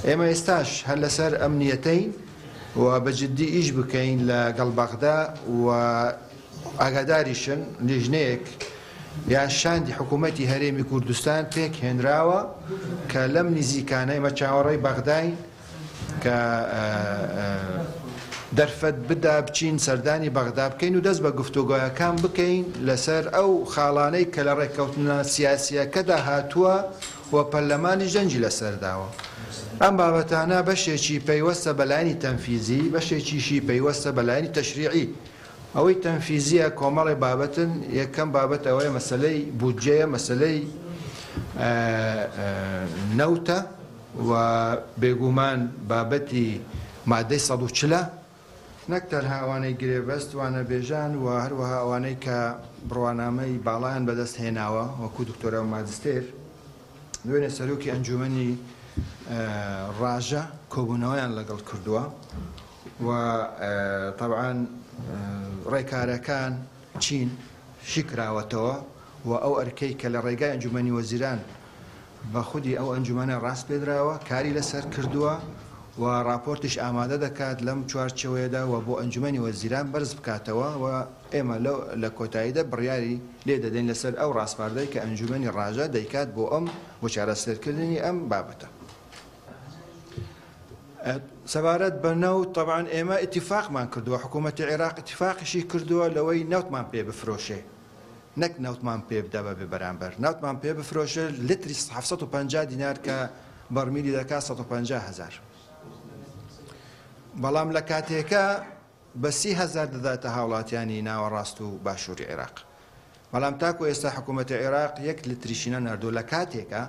ئێمە ئێستاش هەر لەسەر ئەمنیەتەین و بەجددی ئیش بکەین لەگەڵ بەغدا و ئاگاداریشن لیژنەیەک یا شاندی حکوومەتی هەرێمی کوردستان پێک هێنراوە کە لەم نزیکانە ئێمە چاوەڕێی بەغداین کە دەرفەت بدا بچین سەردانی بەغدا بکەین و دەست بە گفتوگۆیەکان بکەین لەسەر ئەو خاڵانەی کە لە ڕێککەوتنە سیاسیەکەدا هاتووە و پەرلەمانی ژەنجی لەسەرداوە. ئەم بابەتانە بەشێکی پەیوەستە بەلایانی تەنفیزی، بەشێکیشی پەیوەستە بەلایانی تەشریعی. ئەوەی تەنفیزیە کۆمەڵی بابەتن، یەکەم بابەت ئەوەیە مەسەلەی بودجەیە، مەسەلەی نەوتە و بێگومان بابەتی مادەی 140 نەک تەنها ئەوانەی گرێبەست وانە بێژان و هەروەها ئەوانەی کە بڕوانامەی باڵایان بەدەست هێناوە وەکو دکتۆرە ماجستێر دوێنێ سەرۆکی ئەنجومەنی ڕاژە کۆبوونەوەیان لەگەڵ کردووە و طبعاً ڕێکارەکان چین شیکراوەتەوە و ئەو ئەرکەی کە لە ڕێگای ئەنجومەنی وەزیران بە خودی ئەو ئەنجومەنە ڕاست پێدراوە کاری لەسەر کردووە و راپۆرتش ئامادە دەکات لەم چوارچەوەیەدا و بۆ ئەنجومەنی وەزیران بەرز بکاتەوە و ئێمە لە کۆتاییدا بڕیاری لێ دەدەین لەسەر ئەو ڕاستپاردەی کە ئەنجومەنی ڕاژە دەیکات بۆ ئەم بۆ چارەسەرکردنی ئەم بابەتە. سەبارەت بە نەوت طبعاً ئێمە ئیتیفاقمان کردووە، حکوومەتی عێراق ئیتیفاقیشی کردووە لەوەی نەوتمان پێ بفرۆشێ، نەک نەوتمان پێ بدە بە بەرامبەر، نەوتمان پێ بفرۆشێ لتری 750 دینار کە بەرمیلی دەکات 150,000. بەڵام لە کاتێکە بە 30,000 دەداتە هاوڵاتیانی ناوەڕاست و باشووری عێراق. بەڵام تاکو ئێستا حکوومەتی عێراق 1 لتریشینە نەردوو لە کاتێکە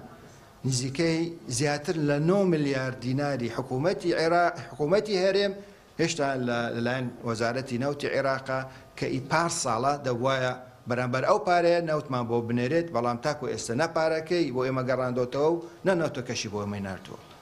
نزیکەی زیاتر لە 9 ملیار دیناری حکوومەتی هەرێم هێشتا لەلایەن وەزارەتی نەوتی عێراقا کە ئیپار ساڵە دەبوایە بەرامبەر ئەو پارەیە نەوتمان بۆ بنێرێت، بەڵام تاکو ئێستا نەپارەکەی بۆ ئێمە گەڕاندۆتەوە و نەنەوتەکەشی بۆ ئێمەی ناردووە.